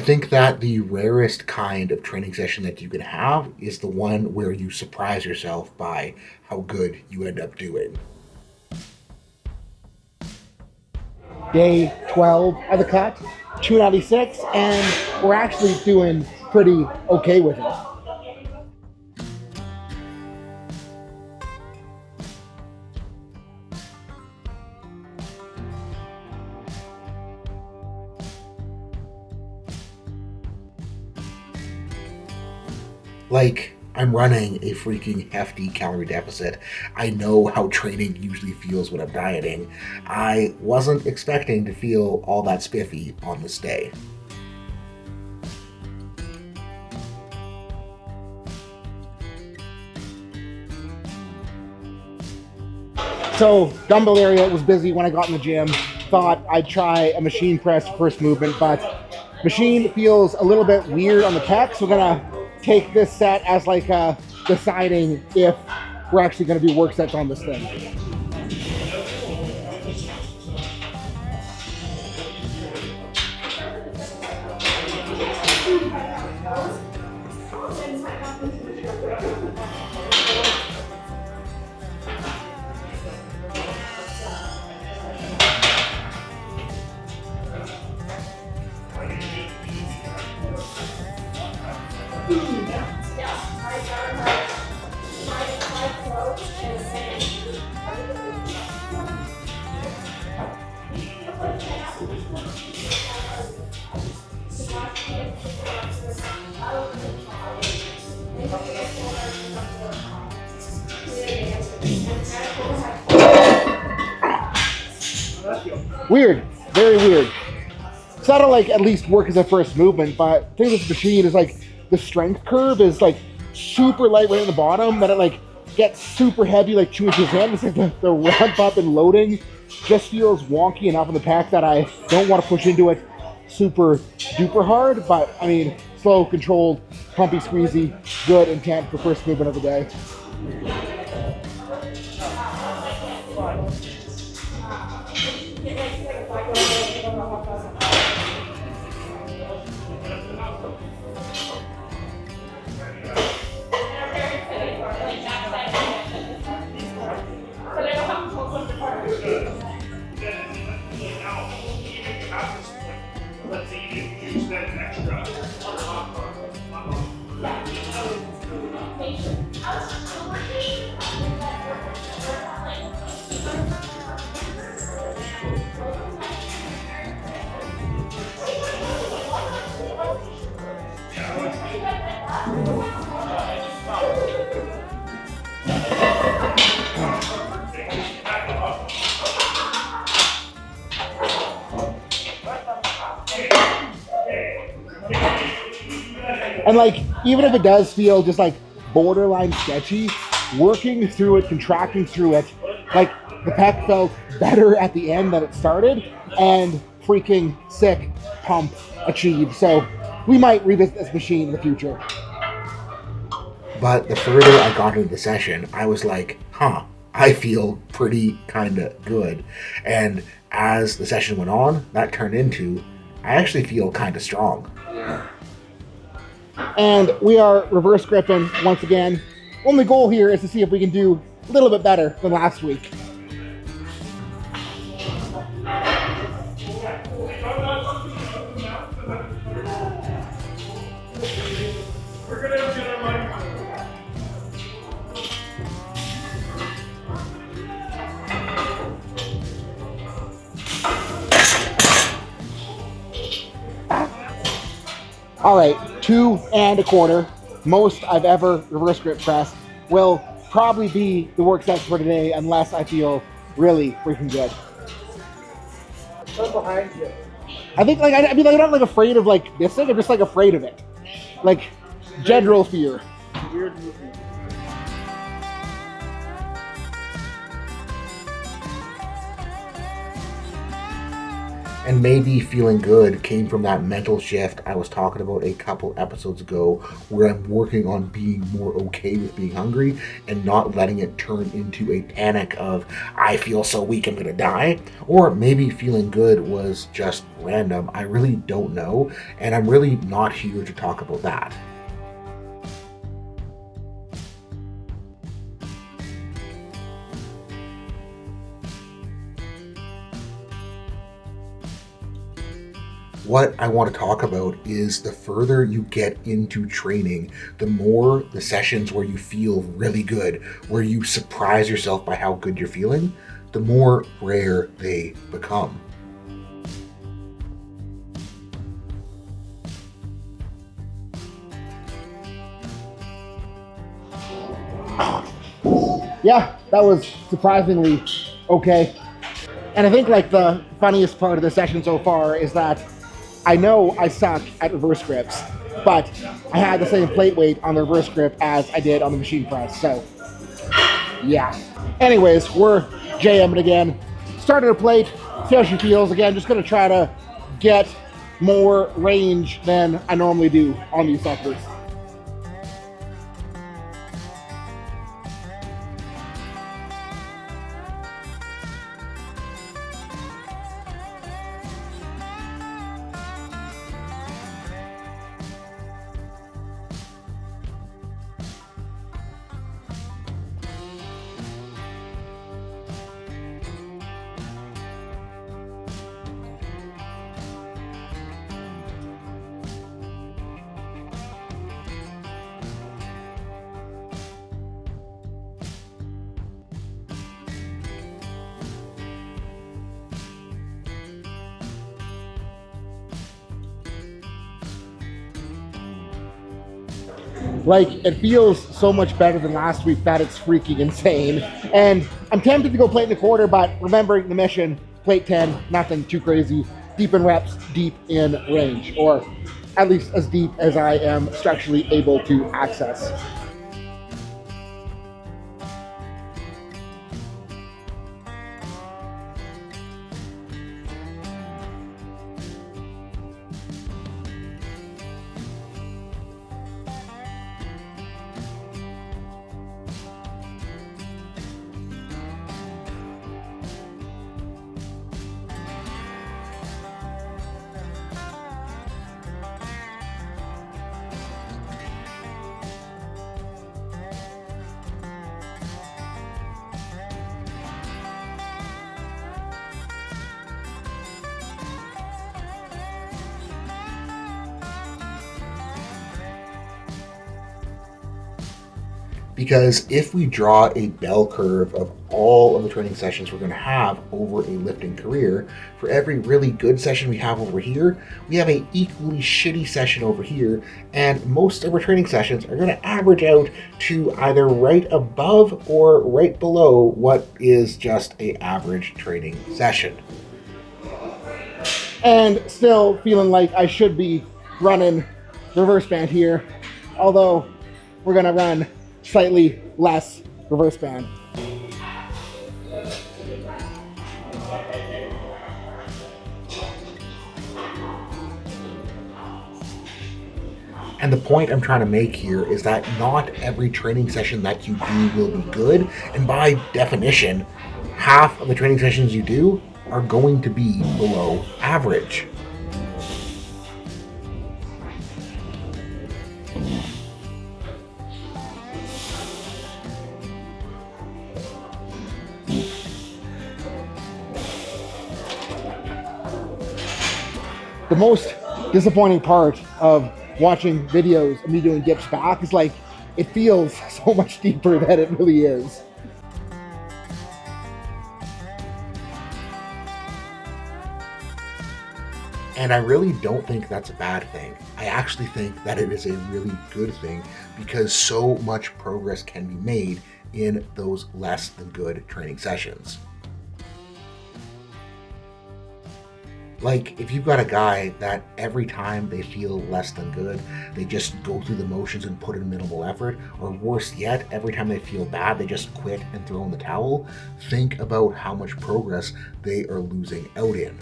think that the rarest kind of training session that you can have is the one where you surprise yourself by how good you end up doing. Day 12 of the cut, 296, and we're actually doing pretty okay with it. Like, I'm running a freaking hefty calorie deficit. I know how training usually feels when I'm dieting. I wasn't expecting to feel all that spiffy on this day. So dumbbell area was busy when I got in the gym. Thought I'd try a machine press first movement, but machine feels a little bit weird on the pec, so we're gonna take this set as like deciding if we're actually gonna do work sets on this thing. Weird, very weird. It's not to like at least work as a first movement, but the thing with this machine is like the strength curve is like super lightweight at the bottom, that it like gets super heavy like 2 inches in. It's like the ramp up and loading just feels wonky enough in the pack that I don't want to push into it super duper hard, but I mean, slow, controlled, pumpy, squeezy, good intent for first movement of the day. And like, even if it does feel just like borderline sketchy, working through it, contracting through it, like the pec felt better at the end than it started, and freaking sick pump achieved. So we might revisit this machine in the future. But the further I got into the session, I was like, I feel pretty kinda good. And as the session went on, that turned into, I actually feel kinda strong. And we are reverse gripping once again. Only goal here is to see if we can do a little bit better than last week. All right, 2 1/4, most I've ever reverse grip pressed, will probably be the work sets for today unless I feel really freaking good. Right behind you. I think like I mean like I'm not like afraid of like missing, I'm just like afraid of it. Like general fear. Weird movement. And maybe feeling good came from that mental shift I was talking about a couple episodes ago, where I'm working on being more okay with being hungry and not letting it turn into a panic of, I feel so weak I'm gonna die. Or maybe feeling good was just random. I really don't know, and I'm really not here to talk about that. What I want to talk about is the further you get into training, the more the sessions where you feel really good, where you surprise yourself by how good you're feeling, the more rare they become. Yeah, that was surprisingly okay. And I think like the funniest part of the session so far is that I know I suck at reverse grips, but I had the same plate weight on the reverse grip as I did on the machine press, so yeah. Anyways, we're JMing again. Started a plate, see how she feels. Again, just gonna try to get more range than I normally do on these suckers. Like, it feels so much better than last week that it's freaking insane. And I'm tempted to go plate and a quarter, but remembering the mission, plate 10, nothing too crazy. Deep in reps, deep in range, or at least as deep as I am structurally able to access. Because if we draw a bell curve of all of the training sessions we're going to have over a lifting career, for every really good session we have over here, we have an equally shitty session over here, and most of our training sessions are going to average out to either right above or right below what is just a average training session. And still feeling like I should be running reverse band here, although we're going to run slightly less reverse band. And the point I'm trying to make here is that not every training session that you do will be good, and by definition, half of the training sessions you do are going to be below average. The most disappointing part of watching videos of me doing dips back is like, it feels so much deeper than it really is. And I really don't think that's a bad thing. I actually think that it is a really good thing, because so much progress can be made in those less than good training sessions. Like, if you've got a guy that every time they feel less than good, they just go through the motions and put in minimal effort, or worse yet, every time they feel bad, they just quit and throw in the towel, think about how much progress they are losing out in.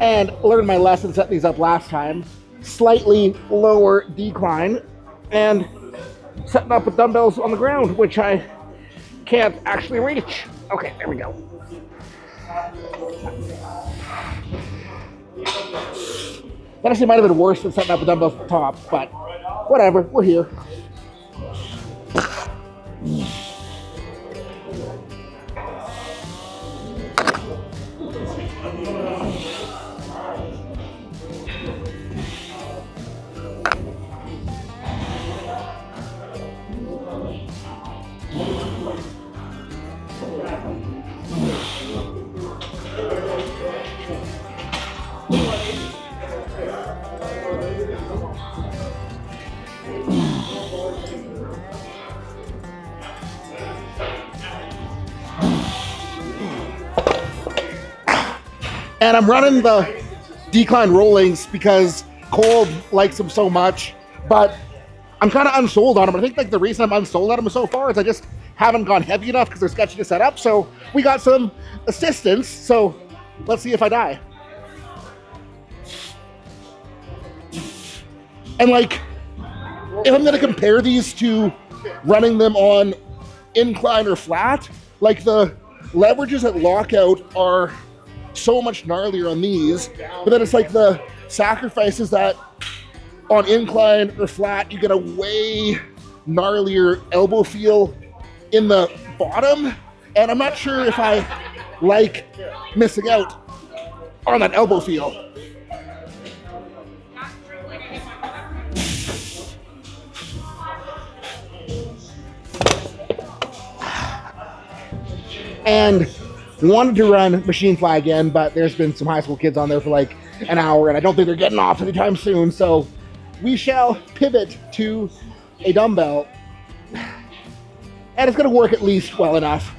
and learned my lesson, set these up last time. Slightly lower decline, and setting up with dumbbells on the ground, which I can't actually reach. Okay, there we go. That actually might have been worse than setting up with dumbbells at the top, but whatever, we're here. And I'm running the decline rollings because Cole likes them so much, but I'm kind of unsold on them. I think like the reason I'm unsold on them so far is I just haven't gone heavy enough because they're sketchy to set up. So we got some assistance. So let's see if I die. And like, if I'm gonna compare these to running them on incline or flat, like the leverages at lockout are so much gnarlier on these, but then it's like the sacrifices that on incline or flat, you get a way gnarlier elbow feel in the bottom, and I'm not sure if I like missing out on that elbow feel. And wanted to run Machine Fly again, but there's been some high school kids on there for like an hour, and I don't think they're getting off anytime soon, so we shall pivot to a dumbbell, and it's going to work at least well enough.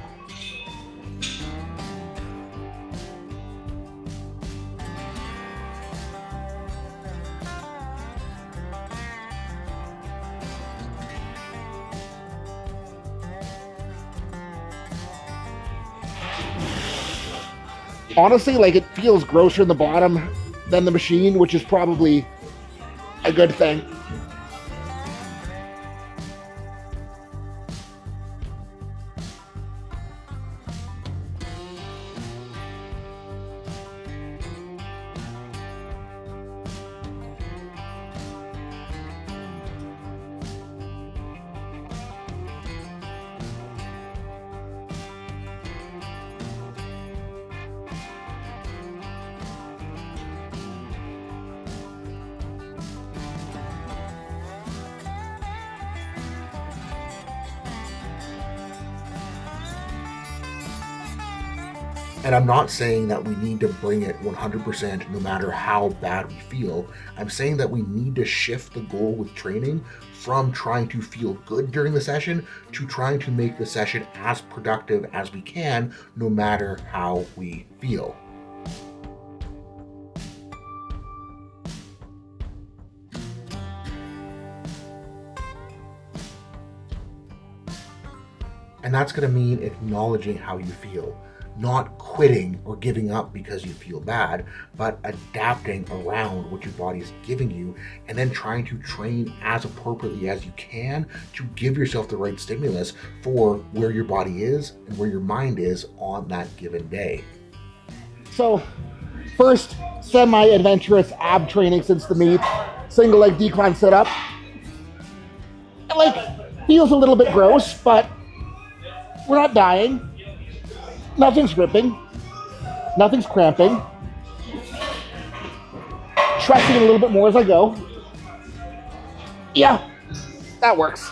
Honestly, like, it feels grosser in the bottom than the machine, which is probably a good thing. And I'm not saying that we need to bring it 100% no matter how bad we feel. I'm saying that we need to shift the goal with training from trying to feel good during the session to trying to make the session as productive as we can, no matter how we feel. And that's going to mean acknowledging how you feel. Not quitting or giving up because you feel bad, but adapting around what your body is giving you and then trying to train as appropriately as you can to give yourself the right stimulus for where your body is and where your mind is on that given day. So, first semi-adventurous ab training since the meet, single leg decline sit up. It like feels a little bit gross, but we're not dying. Nothing's ripping. Nothing's cramping. Trusting it a little bit more as I go. Yeah, that works.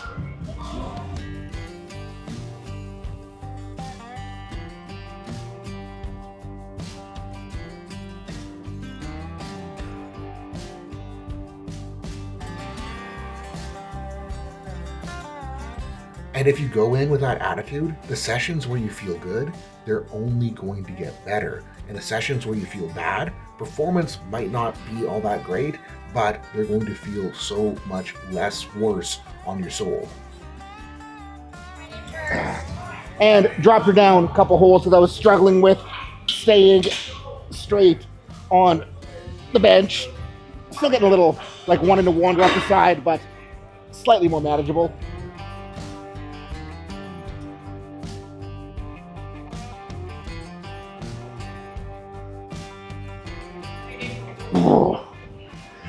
And if you go in with that attitude, the sessions where you feel good, they're only going to get better. And the sessions where you feel bad, performance might not be all that great, but they're going to feel so much less worse on your soul. And dropped her down a couple holes that I was struggling with staying straight on the bench. Still getting a little like wanting to wander off the side, but slightly more manageable.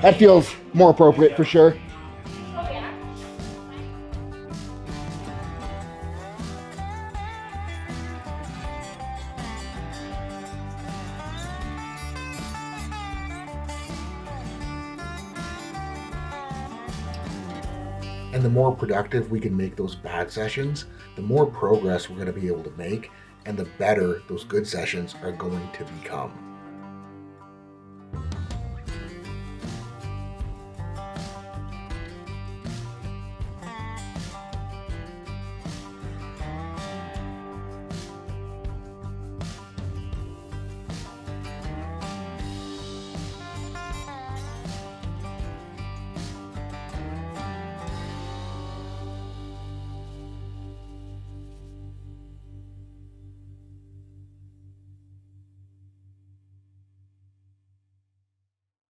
That feels more appropriate for sure. And the more productive we can make those bad sessions, the more progress we're going to be able to make, and the better those good sessions are going to become.